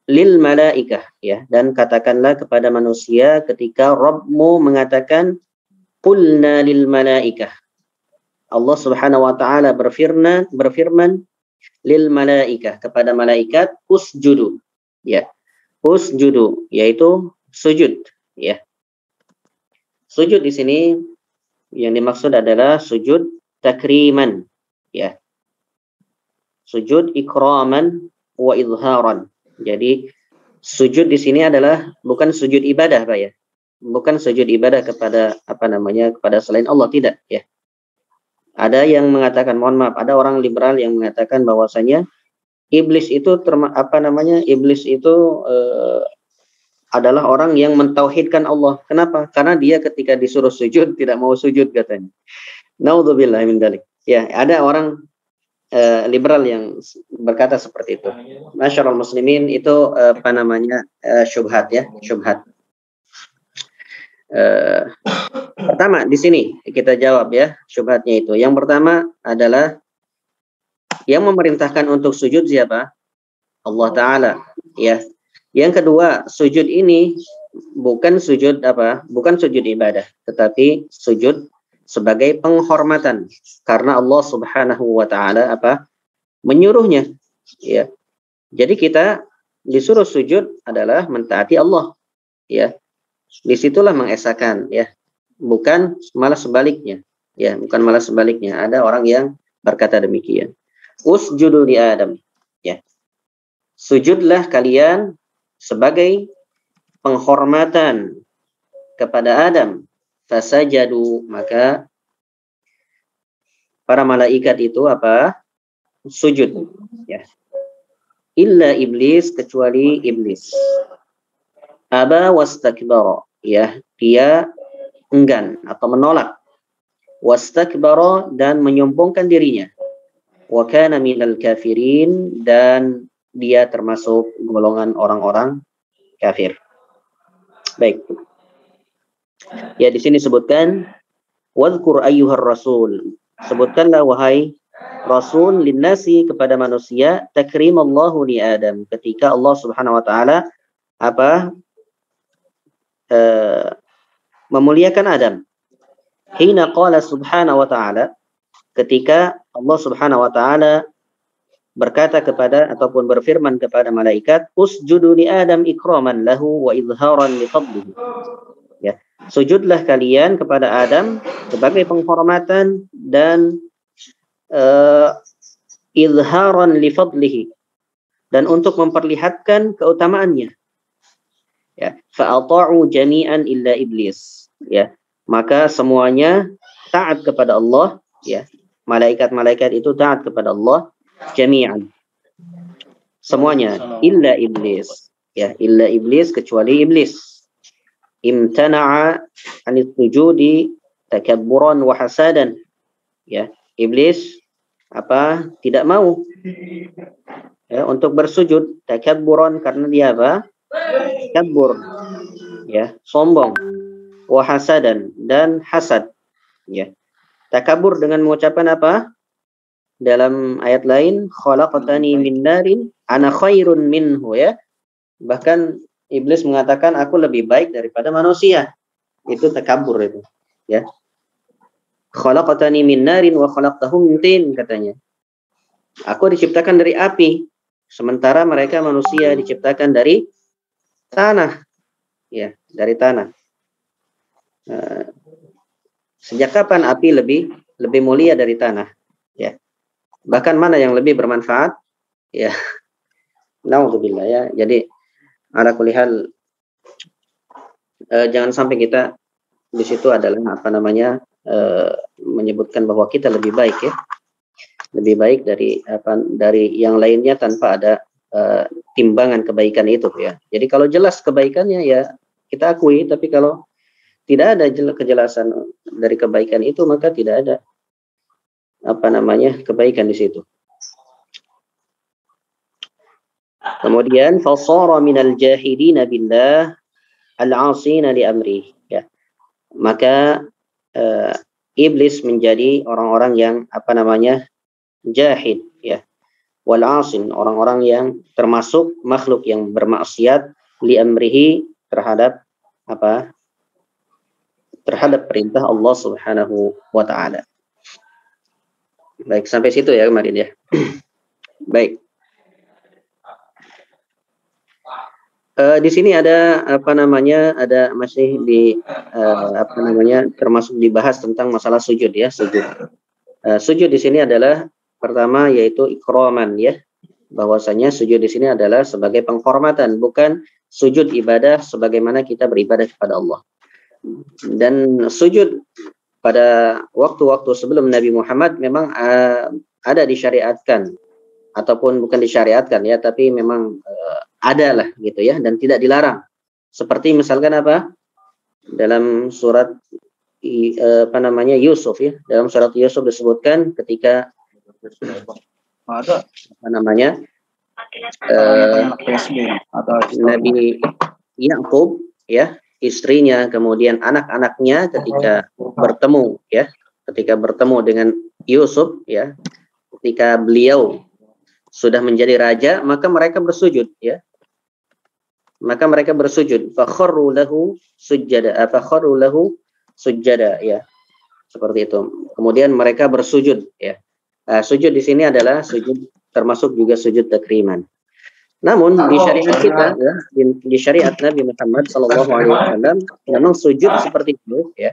lil malaikah ya, dan katakanlah kepada manusia ketika Rabbmu mengatakan qulna lil malaikah. Allah Subhanahu wa taala berfirman lil malaikah, kepada malaikat, usjudu ya. Usjudu yaitu sujud ya. Sujud di sini yang dimaksud adalah sujud takriman ya. Sujud ikraman wa izharan. Jadi sujud di sini adalah bukan sujud ibadah, Pak ya. Bukan sujud ibadah kepada kepada selain Allah, tidak ya. Ada yang mengatakan, mohon maaf, ada orang liberal yang mengatakan bahwasanya iblis itu iblis itu adalah orang yang mentauhidkan Allah. Kenapa? Karena dia ketika disuruh sujud tidak mau sujud katanya. Naudzubillah min dzalik. Ya, ada orang liberal yang berkata seperti itu. Masyarul muslimin, itu syubhat ya, syubhat. Pertama di sini kita jawab ya syubhatnya itu. Yang pertama adalah yang memerintahkan untuk sujud siapa? Allah Ta'ala ya. Yang kedua, sujud ini bukan sujud bukan sujud ibadah, tetapi sujud sebagai penghormatan karena Allah Subhanahu wa taala menyuruhnya ya. Jadi kita disuruh sujud adalah mentaati Allah ya. Disitulah mengesakan ya, bukan malah sebaliknya ya, bukan malah sebaliknya. Ada orang yang berkata demikian. Usjudu li Adam ya. Sujudlah kalian sebagai penghormatan kepada Adam. Fasajadu, maka para malaikat itu sujud ya. Illa iblis, kecuali iblis. Aba wastakbara ya, dia enggan atau menolak. Wastakbara, dan menyombongkan dirinya. Wa kana minal kafirin, dan dia termasuk golongan orang-orang kafir. Baik. Ya, di sini sebutkan wadhkur ayyuhar rasul. Sebutkanlah wahai Rasul linnasi, kepada manusia, takrimallahu li Adam, ketika Allah Subhanahu wa taala memuliakan Adam. Hina qala subhanahu wa ta'ala, ketika Allah Subhanahu wa ta'ala berkata kepada ataupun berfirman kepada malaikat, usjudu li Adam ikraman lahu wa izharan li fadlihi. Ya, sujudlah kalian kepada Adam sebagai penghormatan dan izharan li fadlihi, dan untuk memperlihatkan keutamaannya. Ya, fa'ata'u jami'an illa iblis. Ya, maka semuanya taat kepada Allah ya. Malaikat-malaikat itu taat kepada Allah jami'an, semuanya, illa iblis ya, illa iblis, kecuali iblis. Imtana'a anit sujudi takabburan wa hasadan ya. Iblis tidak mau ya untuk bersujud, takabburan, karena dia takabur ya, sombong, wa hasadan, dan hasad ya. Takabur dengan mengucapkan dalam ayat lain, khalaqtani min narin ana khairun minhu ya. Bahkan iblis mengatakan aku lebih baik daripada manusia. Itu takabur itu. Ya. Khalaqtani min narin wa khalaqtahu min tin, katanya. Aku diciptakan dari api, sementara mereka manusia diciptakan dari tanah. Ya, dari tanah. Sejak kapan api lebih mulia dari tanah? Ya. Bahkan mana yang lebih bermanfaat? Ya. Naudzubillah ya. Jadi ala kulli hal jangan sampai kita di situ adalah menyebutkan bahwa kita lebih baik ya, lebih baik dari yang lainnya tanpa ada timbangan kebaikan itu ya. Jadi kalau jelas kebaikannya ya kita akui, tapi kalau tidak ada kejelasan dari kebaikan itu maka tidak ada kebaikan di situ. Kemudian fasara minal jahidina billah al-'asina li amri, ya. Maka iblis menjadi orang-orang yang jahid ya, wal 'asin, orang-orang yang termasuk makhluk yang bermaksiat li amrihi terhadap perintah Allah Subhanahu wa taala. Baik, sampai situ ya kemarin ya. Baik. Di sini ada ada masih termasuk dibahas tentang masalah sujud ya, sujud. Sujud di sini adalah pertama yaitu ikraman ya, bahwasanya sujud di sini adalah sebagai penghormatan, bukan sujud ibadah sebagaimana kita beribadah kepada Allah. Dan sujud pada waktu-waktu sebelum Nabi Muhammad memang ada disyariatkan, ataupun bukan disyariatkan ya, tapi memang ada lah gitu ya, dan tidak dilarang. Seperti misalkan dalam surat Yusuf ya, dalam surat Yusuf disebutkan ketika Nabi Yakub ya, istrinya kemudian anak-anaknya ketika bertemu dengan Yusuf ya, ketika beliau sudah menjadi raja, maka mereka bersujud ya. Maka mereka bersujud, fakharru lahu sujjada ya. Seperti itu. Kemudian mereka bersujud ya. Sujud di sini adalah sujud, termasuk juga sujud takriman. Namun di syariat kita ya, di syariat Nabi Muhammad SAW memang sujud seperti itu ya.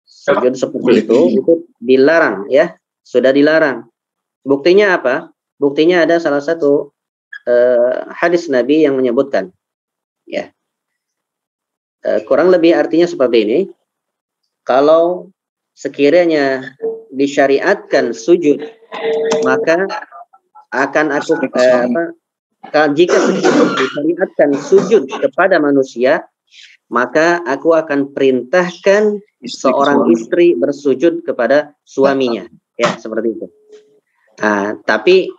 Sujud seperti itu dilarang ya, sudah dilarang. Buktinya apa? Buktinya ada salah satu hadis Nabi yang menyebutkan ya. Kurang lebih artinya seperti ini. Kalau sekiranya disyariatkan sujud, maka akan aku jika disyariatkan sujud kepada manusia, maka aku akan perintahkan seorang istri bersujud kepada suaminya ya, seperti itu. Tapi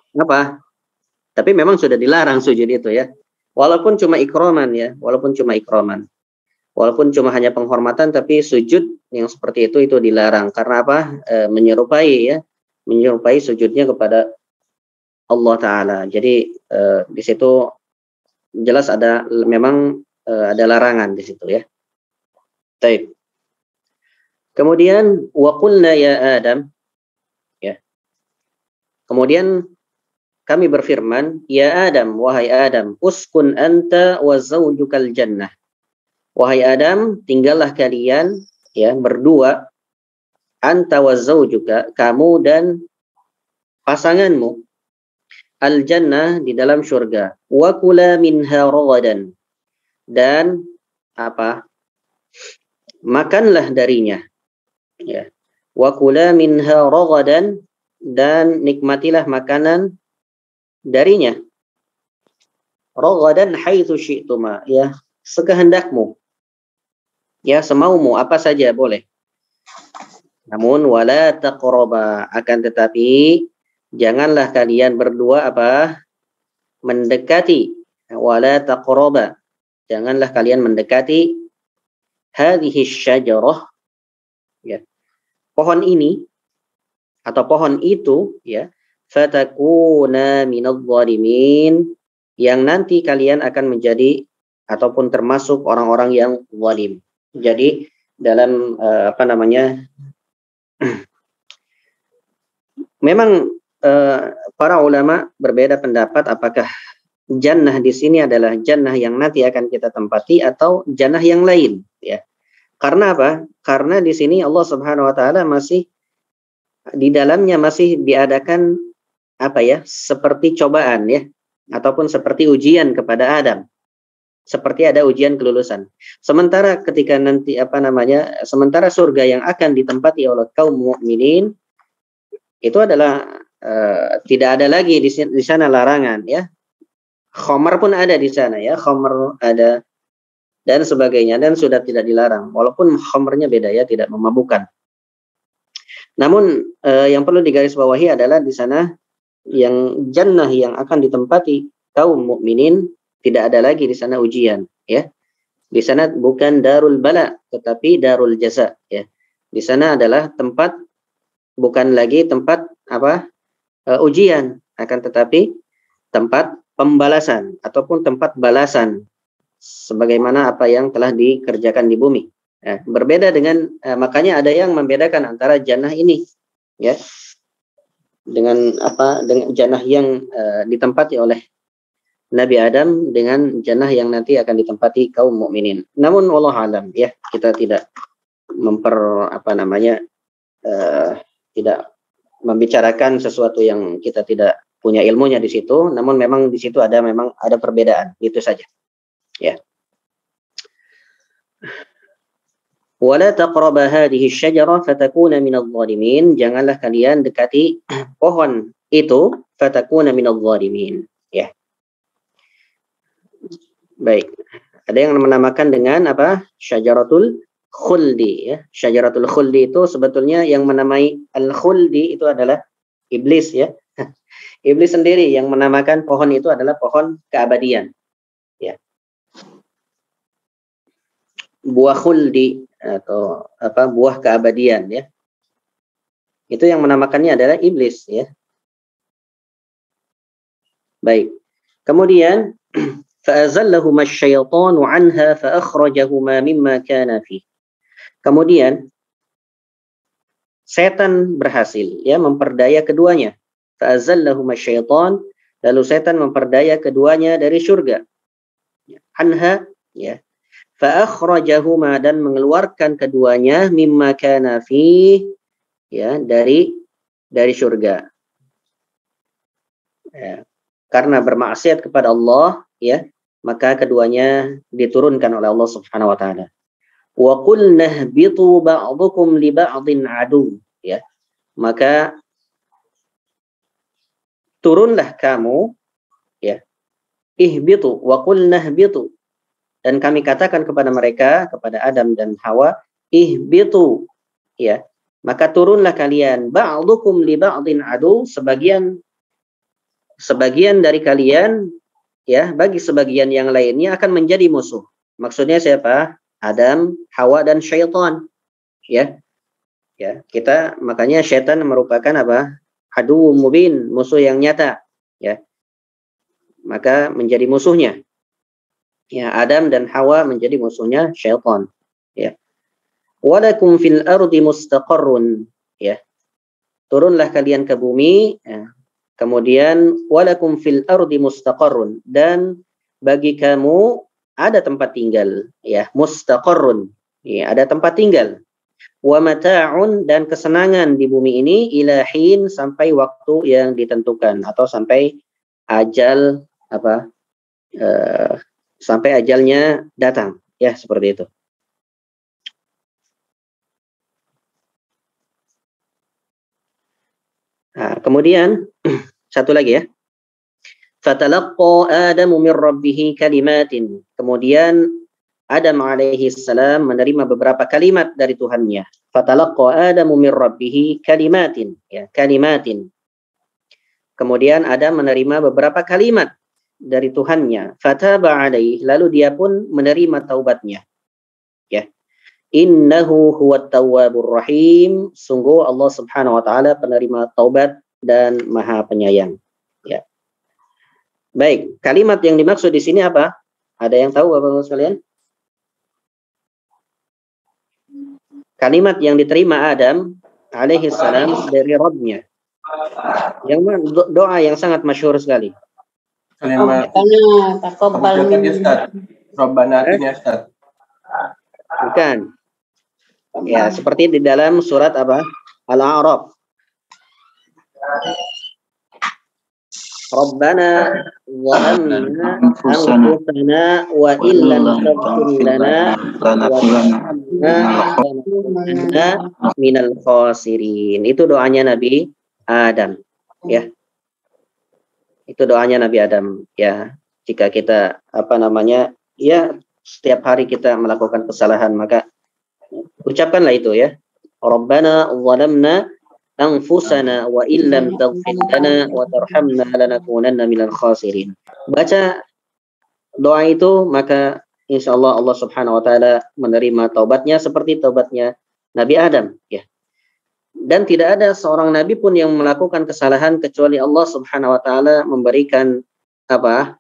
tapi memang sudah dilarang sujud itu ya, walaupun cuma ikraman ya, walaupun cuma hanya penghormatan, tapi sujud yang seperti itu dilarang karena menyerupai sujudnya kepada Allah Ta'ala. Jadi di situ jelas memang ada larangan di situ ya. Baik. Kemudian wa qulna ya Adam ya. Kemudian kami berfirman, ya Adam, wahai Adam, uskun anta wa zawjukal jannah. Wahai Adam, tinggallah kalian ya berdua, anta wa zawjuka, kamu dan pasanganmu, al jannah, di dalam surga, wa kula minha ragadan, dan makanlah darinya ya, wa kula minha ragadan, dan nikmatilah makanan darinya. Ragadan haitsu syi'tuma ya, sekehendakmu ya, semaumu, apa saja boleh. Namun wala taqraba, akan tetapi janganlah kalian berdua mendekati, wala taqraba, janganlah kalian mendekati hadhihi syajarah ya, pohon ini atau pohon itu ya, fatakuna minadh dhalimin, yang nanti kalian akan menjadi ataupun termasuk orang-orang yang zalim. Jadi dalam memang para ulama berbeda pendapat apakah jannah di sini adalah jannah yang nanti akan kita tempati atau jannah yang lain, ya. Karena apa? Karena di sini Allah Subhanahu wa taala masih di dalamnya masih diadakan seperti cobaan, ya, ataupun seperti ujian kepada Adam. Seperti ada ujian kelulusan. Sementara ketika nanti sementara surga yang akan ditempati oleh kaum mukminin itu adalah tidak ada lagi di sana larangan, ya. Khamar pun ada di sana, ya. Khamar ada dan sebagainya, dan sudah tidak dilarang. Walaupun khamarnya beda, ya, tidak memabukkan. Namun yang perlu digarisbawahi adalah di sana yang jannah yang akan ditempati kaum mukminin tidak ada lagi di sana ujian, ya. Di sana bukan darul bala tetapi darul jaza, ya. Di sana adalah tempat, bukan lagi tempat ujian, akan tetapi tempat pembalasan ataupun tempat balasan sebagaimana apa yang telah dikerjakan di bumi. Ya, berbeda dengan makanya ada yang membedakan antara jannah ini, ya, dengan jannah yang ditempati oleh Nabi Adam dengan jannah yang nanti akan ditempati kaum mukminin. Namun wallahu alam, ya, kita tidak tidak membicarakan sesuatu yang kita tidak punya ilmunya di situ, namun memang di situ ada perbedaan, itu saja, ya. Wala taqraba hadhihi asy-syajarah fatakuna minadh dhalimin, janganlah kalian dekati pohon itu fatakuna minadh dhalimin, ya. Baik. Ada yang menamakan dengan syajaratul khuldi, ya. Syajaratul khuldi itu sebetulnya yang menamai al-khuldi itu adalah iblis, ya. Iblis sendiri yang menamakan pohon itu adalah pohon keabadian, ya. Buah khuldi atau buah keabadian, ya. Itu yang menamakannya adalah iblis, ya. Baik. Kemudian fa'azallahuma asy-syaitanu 'anha fa'akhrajahuma mimma kana fi. Kemudian setan berhasil, ya, memperdaya keduanya. Fa'azallahuma asy-syaitan, lalu setan memperdaya keduanya dari surga. Anha, ya. Fa'akhrajahuma, dan mengeluarkan keduanya mimma kana fi, ya, dari surga. Ya. Karena bermaksiat kepada Allah, ya, maka keduanya diturunkan oleh Allah Subhanahu wa taala. Wa qulna ihbitu ba'dukum li ba'din adu, ya. Maka turunlah kamu, ya. Ihbitu wa qulna ihbitu, dan kami katakan kepada mereka, kepada Adam dan Hawa, ihbitu, ya. Maka turunlah kalian, ba'dukum li ba'din adu, sebagian dari kalian, ya, bagi sebagian yang lainnya akan menjadi musuh. Maksudnya siapa? Adam, Hawa, dan syaitan, ya. Ya, makanya syaitan merupakan adu mubin, musuh yang nyata, ya. Maka menjadi musuhnya, ya, Adam dan Hawa menjadi musuhnya syaitan, ya. Walakum fil ardi mustaqarrun, ya. Turunlah kalian ke bumi, ya. Kemudian walakum fil ardi mustaqarrun, dan bagi kamu ada tempat tinggal, ya, mustaqarrun, ya, ada tempat tinggal. Wa mata'un, dan kesenangan di bumi ini ilahin, sampai waktu yang ditentukan atau sampai ajal sampai ajalnya datang, ya, seperti itu. Nah, kemudian satu lagi, ya. Fatalaqqa Adamu min rabbih kalimatin. Kemudian Adam alaihi salam menerima beberapa kalimat dari Tuhannya. Fatalaqqa Adamu min rabbih kalimatin, ya, kalimatin. Kemudian Adam menerima beberapa kalimat dari Tuhannya. Fataba alaihi, lalu dia pun menerima taubatnya, ya. Innahu huwat tawwabur rahim, sungguh Allah Subhanahu wa taala penerima taubat dan Maha Penyayang, ya. Baik, kalimat yang dimaksud di sini apa? Ada yang tahu Bapak-Bapak sekalian? kalimat yang diterima Adam alaihi salam dari Rabbnya. Yang mana doa yang sangat masyhur sekali. Kalimat taqabbal minna. Rabbana atina Ustaz. Bukan. Ya, seperti di dalam surat apa? Al-A'raf. Rabbana zalamna anfusana wa illam taghfir lana wa tarhamna minal khasirin. Itu doanya Nabi Adam, ya. Itu doanya Nabi Adam, ya. Jika kita ya setiap hari kita melakukan kesalahan, maka ucapkanlah itu, ya. Rabbana zalamna anfusana wa illam taghfir lana wa tarhamna lanakunanna minal khasirin. Baca doa itu, maka insyaallah Allah Subhanahu wa taala menerima taubatnya seperti taubatnya Nabi Adam, ya. Dan tidak ada seorang nabi pun yang melakukan kesalahan kecuali Allah Subhanahu wa taala memberikan apa?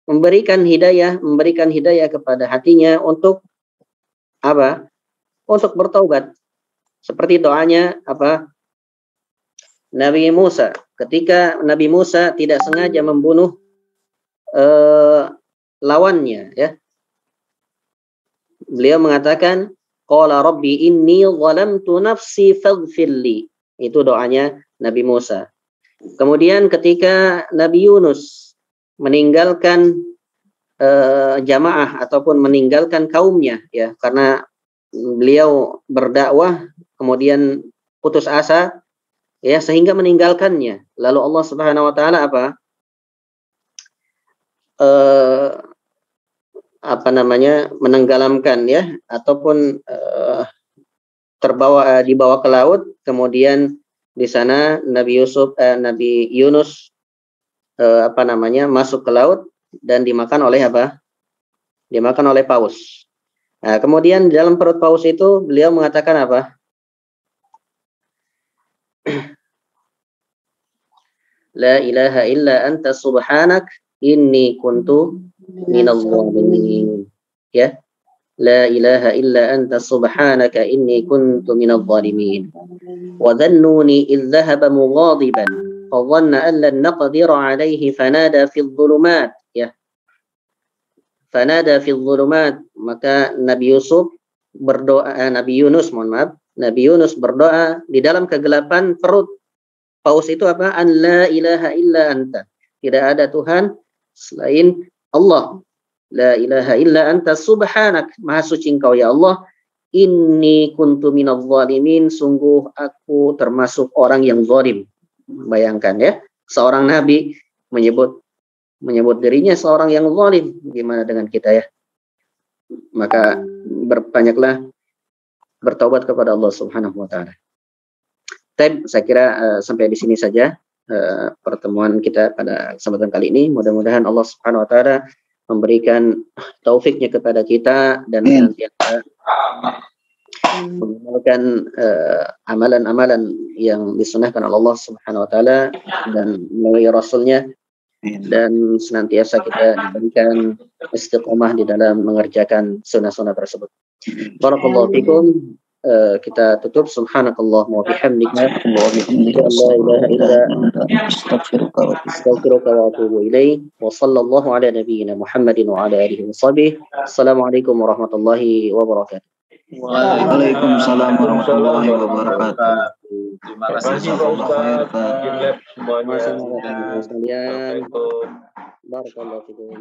Memberikan hidayah kepada hatinya untuk apa? Untuk bertaubat. Seperti doanya apa? Nabi Musa, ketika Nabi Musa tidak sengaja membunuh lawannya, ya. Beliau mengatakan, qala rabbi inni zalamtu nafsi faghfirli. Itu doanya Nabi Musa. Kemudian ketika Nabi Yunus meninggalkan jamaah ataupun meninggalkan kaumnya, ya, karena beliau berdakwah kemudian putus asa, ya, sehingga meninggalkannya. Lalu Allah Subhanahu wa taala menenggelamkan, ya, ataupun dibawa ke laut. Kemudian di sana Nabi Yunus masuk ke laut dan dimakan oleh apa? Dimakan oleh paus. Nah, kemudian di dalam perut paus itu beliau mengatakan apa? La ilaha illa anta subhanak inni kuntu minadh dhalimin. Ya. La ilaha illa anta subhanaka inni kuntu minadh dhalimin. Wa dhannuni idh dhahaba mughadiban fa dhanna an lan naqdira alayhi fanada fi dhulumat, ya. Fanada fi dhulumat, maka Nabi Yunus berdoa di dalam kegelapan perut paus itu apa? An la ilaha illa anta. Tidak ada Tuhan selain Allah. La ilaha illa anta subhanak. Maha suci Engkau ya Allah. Inni kuntu minadh dhalimin. Sungguh aku termasuk orang yang zalim. Bayangkan, ya. Seorang nabi menyebut dirinya seorang yang zalim. Gimana dengan kita, ya? Maka berbanyaklah bertaubat kepada Allah Subhanahu wa taala. Saya kira sampai di sini saja pertemuan kita pada kesempatan kali ini. Mudah-mudahan Allah Subhanahu wa taala memberikan taufiknya kepada kita dan senantiasa mengamalkan amalan-amalan yang disunahkan oleh Allah Subhanahu wa taala dan melalui Rasulnya, dan senantiasa kita diberikan istiqomah di dalam mengerjakan sunnah-sunnah tersebut. Barakallahu fikum. Kita tutup. Subhanakallahumma wa bihamdika la ilaha illa anta astaghfiruka wa atubu ilaik. Wa sallallahu ala nabiyyina Muhammadin wa ala alihi wa sahbihi. Assalamualaikum warahmatullahi wabarakatuh. Waalaikumsalam warahmatullahi wabarakatuh. Terima kasih Ustaz. Barakallahu fikum.